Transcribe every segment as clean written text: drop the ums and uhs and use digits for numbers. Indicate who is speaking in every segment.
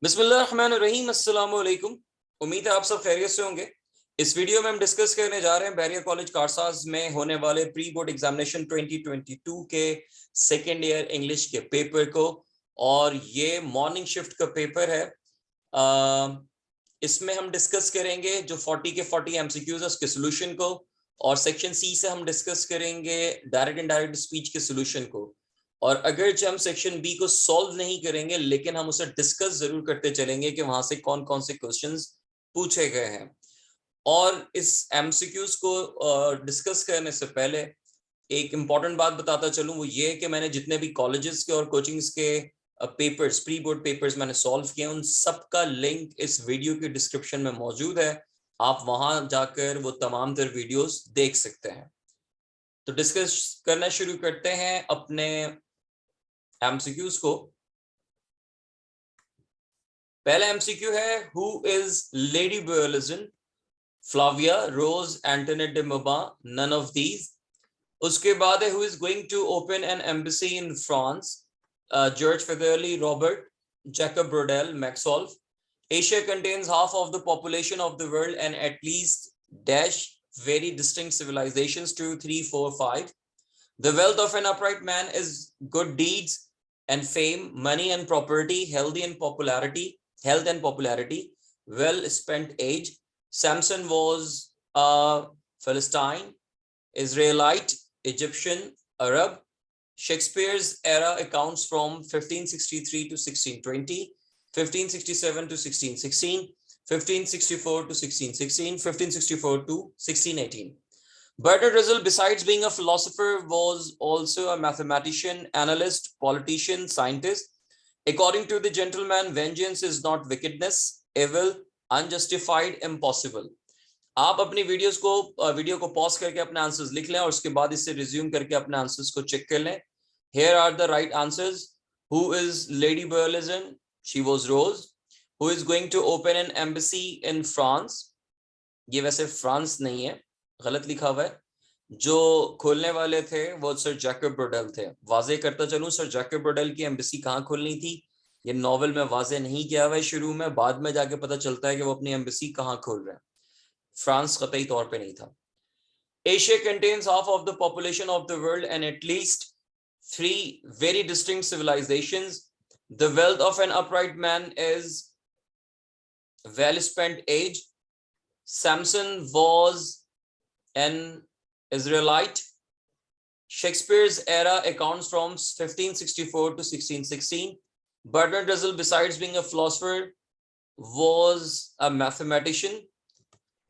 Speaker 1: बिस्मिल्लाहिर्रहमानिर्रहीम, अस्सलाम वालेकुम। उम्मीद है आप सब खैरियत से होंगे। इस वीडियो में हम डिस्कस करने जा रहे हैं बहरिया कॉलेज कारसाज में होने वाले प्री बोर्ड एग्जामिनेशन 2022 के सेकेंड ईयर इंग्लिश के पेपर को, और ये मॉर्निंग शिफ्ट का पेपर है। इसमें हम डिस्कस करेंगे जो 40 के 40 MCQs है उसके सोल्यूशन को, और सेक्शन सी से हम डिस्कस करेंगे डायरेक्ट इनडायरेक्ट स्पीच के सोल्यूशन को। और अगर हम सेक्शन बी को सॉल्व नहीं करेंगे लेकिन हम उसे डिस्कस जरूर करते चलेंगे कि वहां से कौन कौन से क्वेश्चंस पूछे गए हैं। और इस एमसीक्यूज को डिस्कस करने से पहले एक इंपॉर्टेंट बात बताता चलूं, वो ये है कि मैंने जितने भी कॉलेजेस के और कोचिंग्स के पेपर्स, प्री बोर्ड पेपर्स मैंने सॉल्व किए, उन सब का लिंक इस वीडियो के डिस्क्रिप्शन में मौजूद है। आप वहां जाकर वो तमाम तर वीडियोस देख सकते हैं। तो डिस्कस करना शुरू करते हैं अपने एमसीक्यूज को। पहला एमसीक्यू है, who is Lady Berlijan, Flavia, Rose, Antoinette de Moba, none of these. उसके बाद है, who is going to open an embassy in France, George Featherly, Robert, Jacob Braudel, Maxolf. Asia contains half of the population of the world and at least dash very distinct civilizations 2, 3, 4, 5. The wealth of an upright man is good deeds and fame, money and property, health and popularity, well spent age. Samson was a Philistine, Israelite, Egyptian, Arab. Shakespeare's era accounts from 1563 to 1620, 1567 to 1616, 1564 to 1616, 1564 to 1618. Bertrand Russell, besides being a philosopher, was also a mathematician, analyst, politician, scientist. According to the gentleman, vengeance is not wickedness, evil, unjustified, impossible. आप अपनी video को pause करके अपने answers लिख लें और उसके बाद इसे रिज्यूम करके अपने आंसर्स को चेक कर लें। Here are the right answers. Who is Lady Burleson? She was Rose. Who is going to open an embassy in France? ये वैसे फ्रांस नहीं है, गलत लिखा हुआ है। जो खोलने वाले थे वो सर जैकब ब्रोडेल थे। वाजे करता चलूं, सर जैकब ब्रोडेल की एम्बेसी कहाँ खोलनी थी ये नॉवेल में वाजे नहीं किया हुआ है शुरू में, बाद में जाके पता चलता है कि वो अपनी एम्बेसी कहाँ खोल रहे हैं। फ्रांस कतई तौर पे नहीं था। Asia contains half of the population of the world and at least 3 very distinct civilizations. The wealth of an upright man is well spent age. Samson was an Israelite. Shakespeare's era accounts from 1564 to 1616. Bertrand Russell, besides being a philosopher, was a mathematician.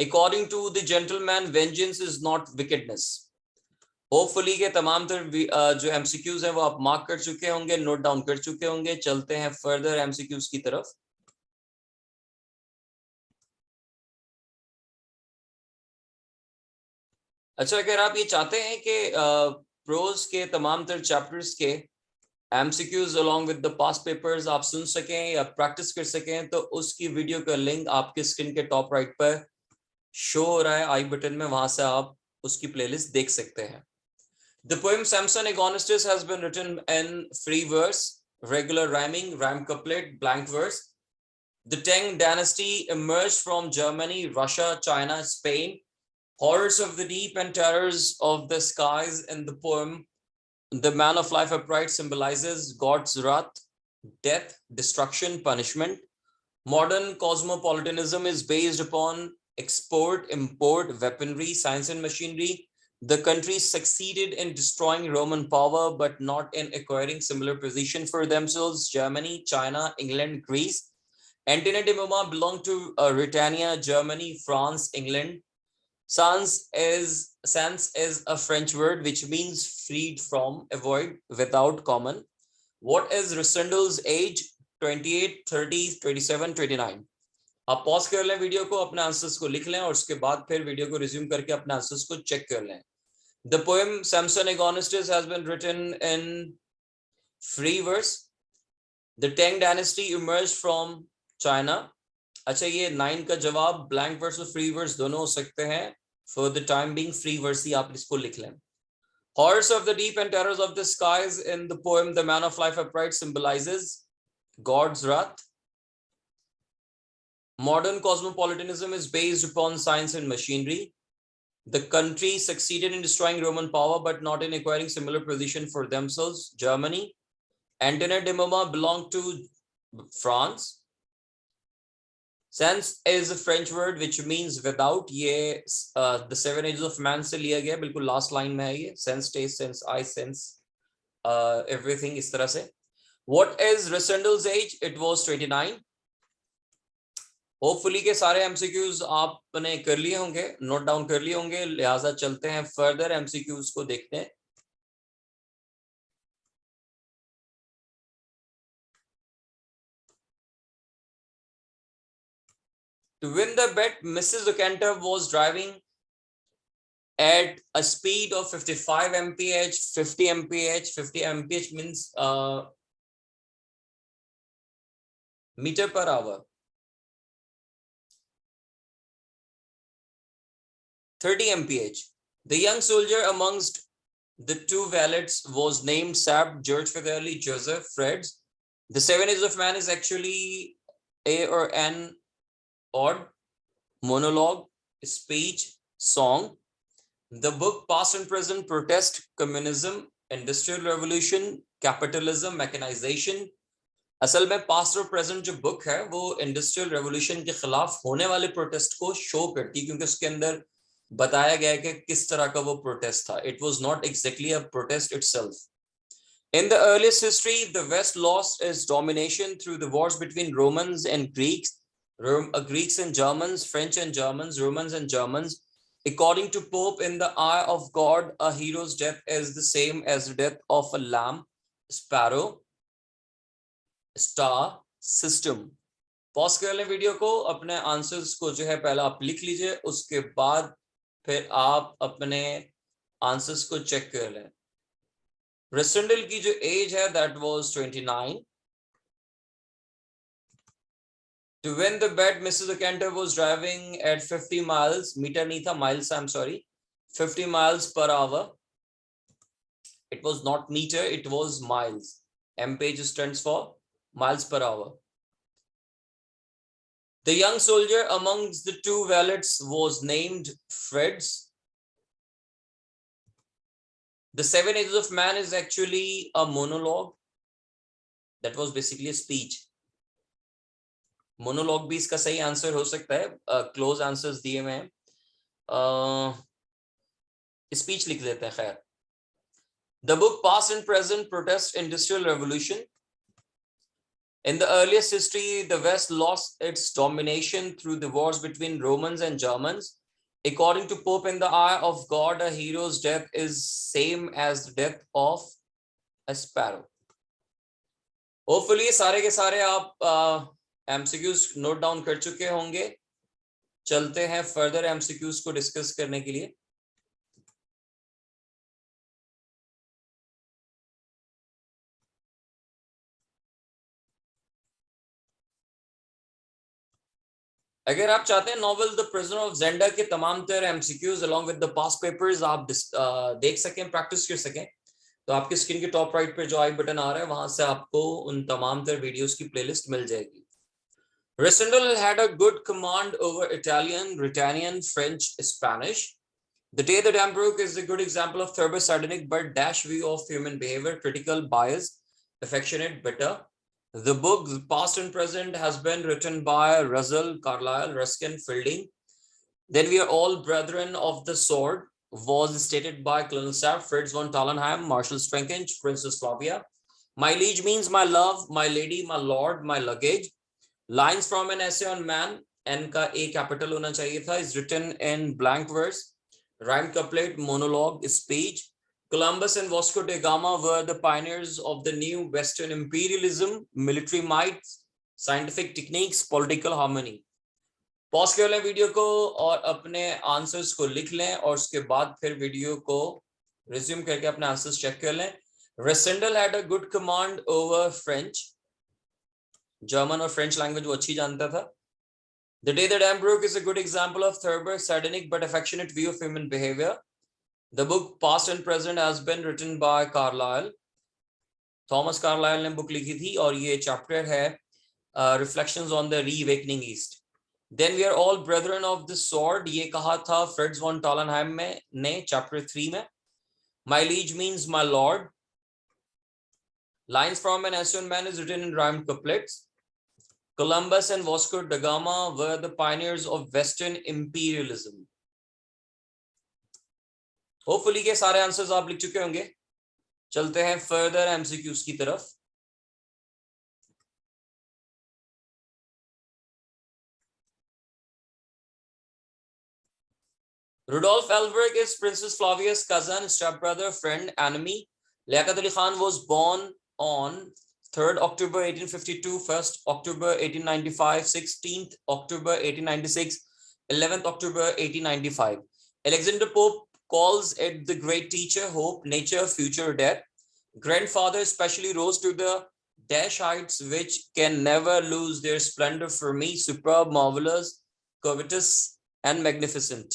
Speaker 1: According to the gentleman, vengeance is not wickedness. Hopefully के तमाम तर जो MCQs हैं वो आप mark कर चुके होंगे, नोट डाउन कर चुके होंगे। चलते हैं फर्दर एमसीक्यूज की तरफ। अच्छा, अगर आप ये चाहते हैं कि प्रोज के तमाम तर चैप्टर्स के MCQs along with the past papers आप सुन सकें या प्रैक्टिस कर सकें, तो उसकी वीडियो का लिंक आपके स्क्रीन के टॉप राइट पर शो हो रहा है, आई बटन में, वहां से आप उसकी प्लेलिस्ट देख सकते हैं। The poem Samson Agonistes has been written in free verse, regular rhyming, rhyme couplet, blank verse. The Tang dynasty emerged from Germany, Russia, China, Spain. Horrors of the deep and terrors of the skies. In the poem, the man of life upright symbolizes God's wrath, death, destruction, punishment. Modern cosmopolitanism is based upon export, import, weaponry, science and machinery. The country succeeded in destroying Roman power, but not in acquiring similar position for themselves. Germany, China, England, Greece. Antoine de Mouma belonged to Britannia, Germany, France, England. Sans is a French word which means freed from, avoid, without, common. What is Russell's age? 28, 30, 27, 29. आप pause कर लें video को, अपने answers को लिख लें और उसके बाद फिर वीडियो को रिज्यूम करके अपने आंसर्स को चेक कर लें। The poem Samson Agonistes has been written in free verse. The Tang dynasty emerged from China. अच्छा, ये 9 का जवाब ब्लैंक वर्स और फ्री वर्स दोनों हो सकते हैं। For the time being, free verse ही आप इसको लिख लें। Horrors of the deep and terrors of the skies. In the poem, the man of life upright symbolizes God's wrath. Modern cosmopolitanism is based upon science and machinery. The country succeeded in destroying Roman power, but not in acquiring similar position for themselves. Germany. Antoine de Moma belonged to France. Sense is a French word which means without. ये the 7 ages of man से लिया गया, बिल्कुल last line में है ये. Sense, taste, sense, I sense everything इस तरह से. What is Resendal's age? It was 29. Hopefully के सारे एमसीक्यूज आपने कर लिए होंगे, नोट डाउन कर लिए होंगे, लिहाजा चलते हैं फर्दर एमसीक्यूज को देखते हैं. To win the bet, Mrs. O'Cantor was driving at a speed of 55 mph, 50 mph. 50 mph means meter per hour. 30 mph. The young soldier amongst the two valets was named Sab, George Fidelli, Joseph, Freds. The 7 ages of man is actually A or N odd. Monologue, speech, song. The book Past and Present Protest, Communism, Industrial Revolution, Capitalism, Mechanization. असल में past और present जो book है वो industrial revolution के खिलाफ होने वाले प्रोटेस्ट को शो करती है, क्योंकि उसके अंदर बताया गया है कि किस तरह का वो प्रोटेस्ट था. It was not exactly a protest itself. In the earliest history, the West lost its domination through the wars between Romans and Greeks, Greeks and Germans, French and Germans, Romans and Germans. According to Pope, in the eye of God, a hero's death is the same as the death of a lamb, sparrow, star system. Pause कर लें video को, अपने answers को जो है पहले आप लिख लीजिए, उसके बाद फिर आप अपने आंसर्स को चेक कर लें. रेसेंडल की जो एज है that was 29. To win the bet, Mrs. O'Cantor was driving at 50 miles, meter नहीं था, miles, I'm sorry, 50 miles per hour. It was not meter, it was miles. MPH stands for miles per hour. The young soldier amongst the two valets was named Freds. The 7 ages of man is actually a monologue. That was basically a speech. Monologue भी इसका सही answer हो सकता है. Close answers दिए हुए हैं, speech लिख देते हैं. खैर, the book past and present protest industrial revolution. In the earliest history, the West lost its domination through the wars between Romans and Germans. According to Pope, in the eye of God, a hero's death is same as the death of a sparrow. Hopefully, सारे के सारे आप MCQs note down कर चुके होंगे. चलते हैं further MCQs को डिस्कस करने के लिए. अगर आप चाहते हैं novel the prisoner of gender के तमाम तरह MCQs along with the past papers आप देख सकें, प्रैक्टिस कर सकें, तो आपकी स्क्रीन के टॉप राइट पे जो आई बटन आ रहा है वहां से आपको उन तमाम तरह वीडियोस की प्लेलिस्ट मिल जाएगी. Resendal had a good command over Italian, Ruritanian, French, Spanish. The Day That Dam Broke is a good example of thorough, sardonic, but dash view of human behavior, critical, biased, affectionate, bitter. The book, Past and Present, has been written by Russell, Carlyle, Ruskin, Fielding. Then We Are All Brethren of the Sword was stated by Colonel Staff, Fritz von Tallenheim, Marshal Strankench, Princess Flavia. My liege means my love, my lady, my lord, my luggage. Lines from an essay on man, N का A capital होना चाहिए था, is written in blank verse. Rhyme couplet, monologue, speech. Columbus and Vasco da Gama were the pioneers of the new Western imperialism, military might, scientific techniques, political harmony. Pause कर लें video को और अपने answers को लिख लें, और उसके बाद फिर वीडियो को रिज्यूम करके अपने आंसर्स चेक कर लें. Resendal had a good command over French. German और फ्रेंच लैंग्वेज वो अच्छी जानता था. The Day That Dam Broke is a good example of thorough, sardonic, but affectionate view of human behavior. The book Past and Present has been written by Carlyle. Thomas Carlyle ने book लिखी थी और ये chapter है Reflections on the Reawakening East. Then we are all brethren of the sword. ये कहा था Fritz von Tallenheim ने chapter 3 में. My liege means my lord. Lines from an Assyrian man is written in rhymed couplets. Columbus and Vasco da Gama were the pioneers of Western imperialism. Hopefully के सारे answers आप लिख चुके होंगे. चलते हैं further MCQs की तरफ. Rudolf Elberg is Princess Flavia's cousin, stepbrother, friend, enemy. Liaquat Ali Khan was born on 3rd October 1852, 1st October 1895, 16th October 1896, 11th October 1895. Alexander Pope calls it the great teacher, hope, nature, future, death. Grandfather especially rose to the dash heights which can never lose their splendor for me, superb, marvelous, covetous, and magnificent.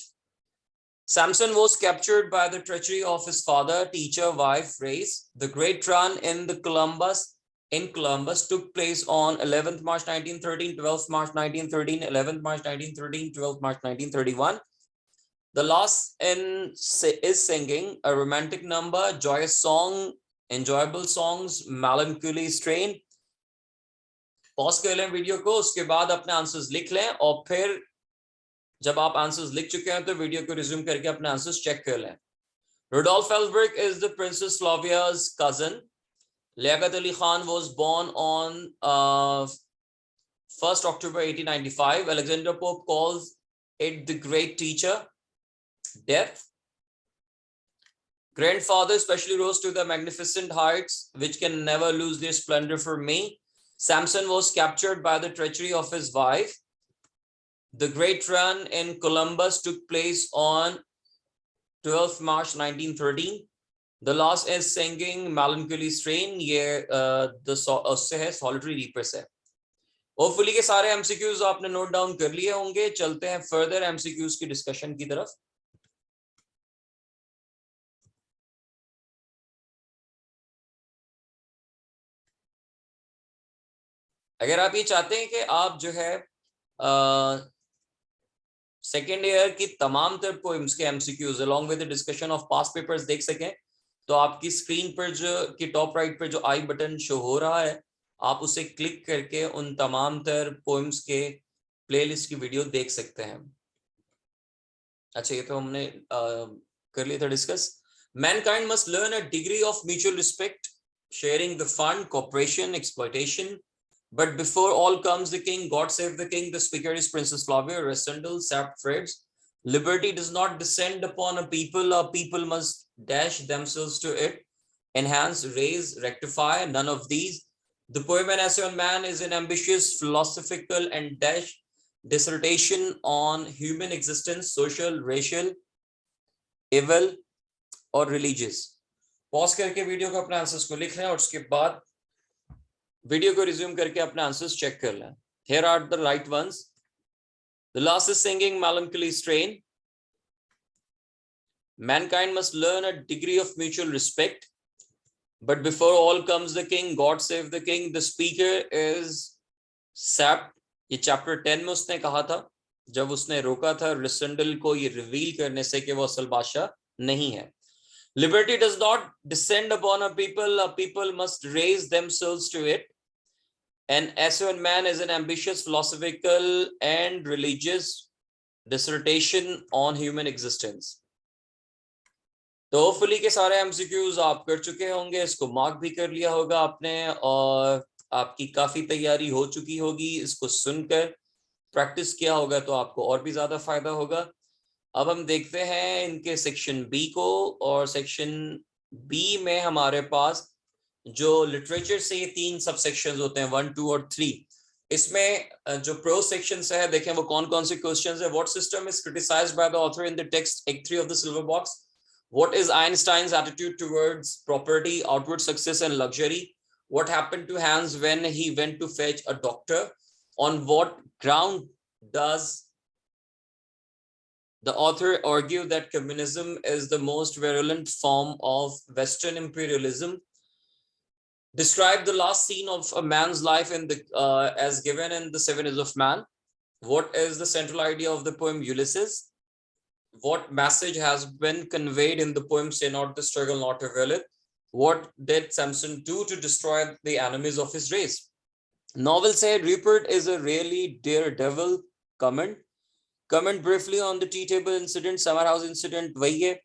Speaker 1: Samson was captured by the treachery of his father, teacher, wife, race. The great run in Columbus took place on 11th March 1913, 12th March 1913, 11th March 1913, 12th March 1931. The last is singing a romantic number, joyous song, enjoyable songs, melancholy strain. Pause कर लें video को, उसके बाद अपने answers लिख लें और फिर जब आप आंसर्स लिख चुके हैं तो वीडियो को रिज्यूम करके अपने आंसर्स चेक कर लें. Rudolf Elberg is the Princess Flavia's cousin. Liaquat Ali Khan was born on 1st October 1895. Alexander Pope calls it the great teacher, death. Grandfather especially rose to the magnificent heights which can never lose their splendor for me. Samson was captured by the treachery of his wife. The great run in Columbus took place on 12th March 1913. The last is singing melancholy strain. ये उससे है solitary reaper से. Hopefully के सारे MCQs आपने note down कर लिए होंगे. चलते हैं further MCQs की डिस्कशन की तरफ. अगर आप ये चाहते हैं कि आप जो है सेकेंड ईयर की तमाम तर पोएम्स के MCQs along with the discussion of past papers देख सकें तो आपकी स्क्रीन पर जो की टॉप राइट पर जो आई बटन शो हो रहा है आप उसे क्लिक करके उन तमाम तर पोएम्स के प्लेलिस्ट की वीडियो देख सकते हैं. अच्छा ये तो हमने कर लिया था discuss. Mankind must learn a degree of mutual respect, sharing the fun, cooperation, exploitation. But before all comes the king, God save the king. The speaker is Princess Flavia, Resendal, Sap Freds. Liberty does not descend upon a people must dash themselves to it. Enhance, raise, rectify, none of these. The poem An Essay on Man is an ambitious, philosophical and dash dissertation on human existence, social, racial, evil or religious. Pause करके video को अपने answers को लिख लें और उसके बाद video को रिज्यूम करके अपने आंसर्स चेक कर लें. Here are the right ones. The last is singing melancholy strain. Mankind must learn a degree of mutual respect. But before all comes the king, God save the king. The speaker is Sap. ये chapter 10 में उसने कहा था जब उसने रोका था रिसेंडल को ये रिवील करने से कि वो असल बादशाह नहीं है. Liberty does not descend upon a people must raise themselves to it. An Essay on Man is an ambitious, philosophical and religious dissertation on human existence. तो hopefully के सारे MCQs आप कर चुके होंगे, इसको मार्क भी कर लिया होगा आपने और आपकी काफी तैयारी हो चुकी होगी. इसको सुनकर प्रैक्टिस किया होगा तो आपको और भी ज्यादा फायदा होगा. अब हम देखते हैं इनके सेक्शन बी को और सेक्शन बी में हमारे पास जो लिटरेचर से ये 3 सब सेक्शंस होते हैं 1, 2 और 3. इसमें जो प्रो सेक्शंस है देखें वो कौन कौन से क्वेश्चंस है. What system is criticised by the author in the text act 3 of the silver box. What is Einstein's attitude towards property, outward success and luxury. What happened to Hans when he went to fetch a doctor. On what ground does the author argued that communism is the most virulent form of Western imperialism. Describe the last scene of a man's life in the as given in the 7 Years of Man. What is the central idea of the poem Ulysses? What message has been conveyed in the poem Say Not the Struggle, Not Avail It? What did Samson do to destroy the enemies of his race? Novel said Rupert is a really daredevil. Comment. Comment briefly on the tea table incident, summer house incident. वही है.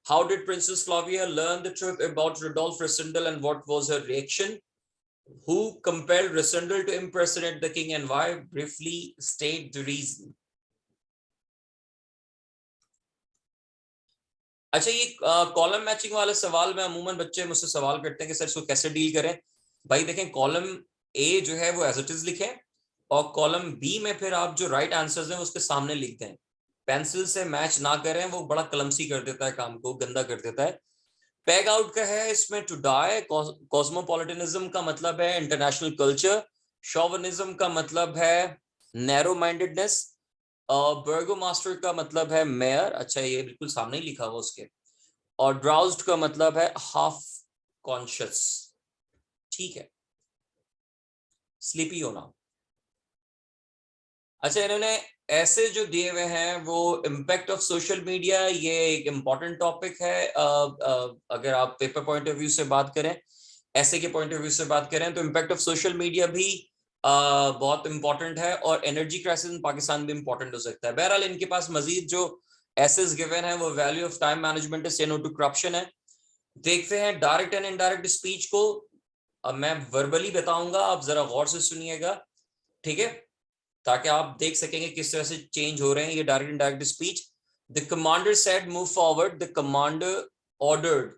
Speaker 1: How did Princess Flavia learn the truth about Rudolph Rassendyll and what was her reaction? Who compelled Rassendyll to impersonate the king and why? Briefly state the reason. अच्छा, ये column matching वाले सवाल में अमूमन बच्चे मुझसे सवाल करते हैं कि सर इसको कैसे डील करें. भाई देखें, कॉलम ए जो है वो एज इट इज लिखें और कॉलम बी में फिर आप जो राइट आंसर्स हैं उसके सामने लिख दें. पेंसिल से मैच ना करें, वो बड़ा कलमसी कर देता है, काम को गंदा कर देता है. पैग आउट का है इसमें टू डाई. कॉस्मोपॉलिटनिज्म का मतलब है इंटरनेशनल कल्चर. शोविनिज्म का मतलब है नैरो माइंडेडनेस. बर्गो मास्टर का मतलब है मेयर. अच्छा, ये बिल्कुल सामने ही लिखा हुआ उसके. और ड्राउज्ड का मतलब है हाफ कॉन्शियस. ठीक है, स्लीपी होना. अच्छा, इन्होंने ऐसे जो दिए हुए हैं वो इम्पैक्ट ऑफ सोशल मीडिया, ये एक इम्पॉर्टेंट टॉपिक है. अगर आप पेपर पॉइंट ऑफ व्यू से बात करें, ऐसे के पॉइंट ऑफ व्यू से बात करें तो इम्पैक्ट ऑफ सोशल मीडिया भी बहुत इंपॉर्टेंट है. और एनर्जी क्राइसिस इन पाकिस्तान भी इंपॉर्टेंट हो सकता है. बहरहाल इनके पास मजीद जो एसेस गिवन है वो वैल्यू ऑफ टाइम मैनेजमेंट, से नो टू करप्शन है. देखते हैं डायरेक्ट एंड इनडायरेक्ट स्पीच को. अब मैं वर्बली बताऊंगा, आप जरा गौर से सुनिएगा, ठीक है, ताकि आप देख सकेंगे किस तरह से चेंज हो रहे हैं ये direct indirect speech. The commander said move forward. The commander ordered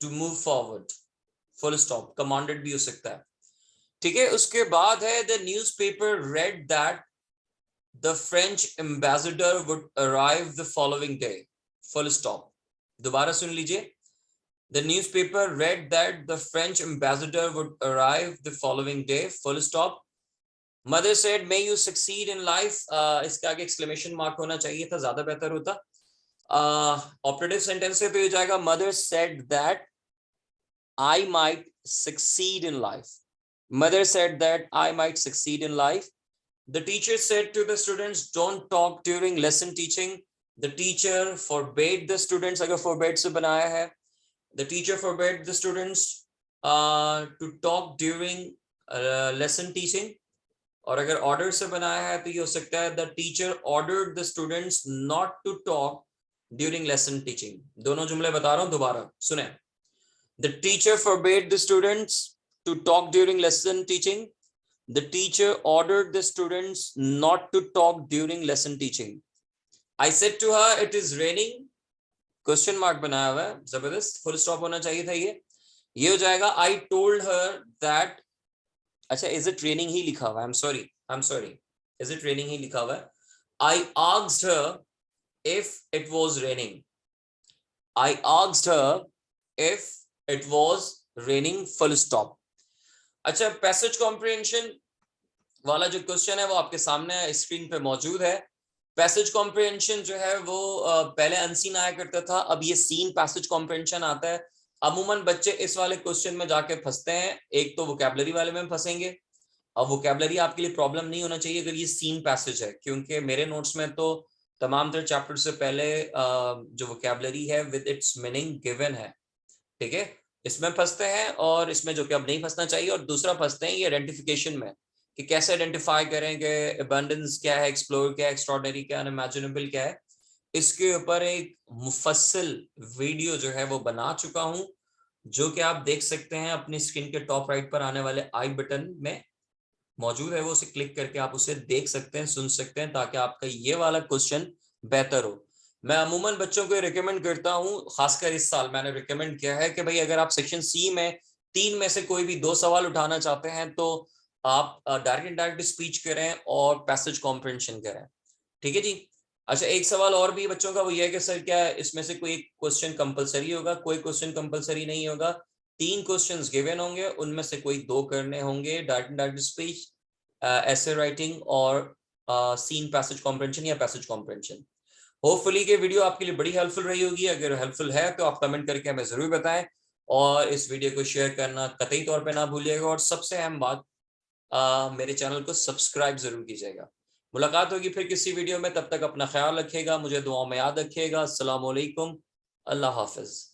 Speaker 1: to move forward. Full stop. Commanded भी हो सकता है, ठीक है. उसके बाद है the newspaper read that the French ambassador would arrive the following day. Full stop. दोबारा सुन लीजिए. The newspaper read that the French ambassador would arrive the following day. Full stop. Mother said, "May you succeed in life." इसके आगे exclamation mark होना चाहिए था, ज्यादा बेहतर होता. Operative sentence से तो ये जाएगा Mother said that I might succeed in life. Mother said that I might succeed in life. The teacher said to the students, "Don't talk during lesson teaching." The teacher forbade the students. अगर forbade से बनाया है, the teacher forbade the students to talk during lesson teaching. और अगर order से बनाया है तो ये हो सकता है the teacher ordered the students not to talk during lesson teaching. दोनों जुमले बता रहा हूं, दोबारा सुने. The teacher forbade the students to talk during lesson teaching. The teacher ordered the students not to talk during lesson teaching. I said to her, "It is raining." Question mark बनाया हुआ है, जबरदस्त. फुल स्टॉप होना चाहिए था. ये हो जाएगा आई टोल्ड हर दैट. अच्छा, इज इट रेनिंग ही लिखा हुआ है. I am sorry, is it raining ही लिखा हुआ है. I asked her if it was raining. I asked her if it was raining. Full stop. अच्छा, पैसेज कॉम्प्रिहेंशन वाला जो क्वेश्चन है वो आपके सामने स्क्रीन पे मौजूद है. पैसेज कॉम्प्रिहेंशन जो है वो पहले अनसीन आया करता था, अब ये सीन पैसेज कॉम्प्रिहेंशन आता है. अमूमन बच्चे इस वाले क्वेश्चन में जाके फंसते हैं. एक तो वोकैबुलरी वाले में फंसेंगे. अब वोकैबुलरी आपके लिए प्रॉब्लम नहीं होना चाहिए अगर ये सीन पैसेज है, क्योंकि मेरे नोट्स में तो तमाम तरह चैप्टर से पहले जो वोकैबुलरी है विद इट्स मीनिंग गिवन है, ठीक है. इसमें फंसते हैं और इसमें जो कि अब नहीं फंसना चाहिए. और दूसरा फंसते हैं ये आइडेंटिफिकेशन में कि कैसे आइडेंटिफाई करें कि अबंडेंस क्या है, एक्सप्लोर क्या है, एक्स्ट्राऑर्डिनरी क्या है, अनइमेजिनेबल क्या है. इसके ऊपर एक मुफस्सल वीडियो जो है वो बना चुका हूं, जो कि आप देख सकते हैं अपनी स्क्रीन के टॉप राइट पर आने वाले आई बटन में मौजूद है. वो उसे क्लिक करके आप उसे देख सकते हैं, सुन सकते हैं, ताकि आपका ये वाला क्वेश्चन बेहतर हो. मैं अमूमन बच्चों को रिकमेंड करता हूं, खासकर इस साल मैंने रिकमेंड किया है कि भाई अगर आप सेक्शन सी में 3 में से कोई भी 2 सवाल उठाना चाहते हैं तो आप डायरेक्ट इनडायरेक्ट स्पीच करें और पैसेज कॉम्प्रिहेंशन करें, ठीक है जी. अच्छा, एक सवाल और भी बच्चों का वो ये है कि सर क्या इसमें से कोई क्वेश्चन कंपलसरी होगा? कोई क्वेश्चन कंपलसरी नहीं होगा. 3 क्वेश्चंस गिवन होंगे, उनमें से कोई 2 करने होंगे. Direct indirect speech, essay writing और सीन पैसेज कॉम्प्रिहेंशन या पैसेज कॉम्प्रिहेंशन. होपफुली ये वीडियो आपके लिए बड़ी हेल्पफुल रही होगी. अगर हेल्पफुल है तो आप कमेंट करके हमें जरूर बताएं और इस वीडियो को शेयर करना कतई तौर पे ना भूलिएगा. और सबसे अहम बात, मेरे चैनल को सब्सक्राइब जरूर कीजिएगा. मुलाकात होगी फिर किसी वीडियो में, तब तक अपना ख्याल रखिएगा, मुझे दुआओं में याद रखिएगा। अस्सलाम वालेकुम, अल्लाह हाफिज।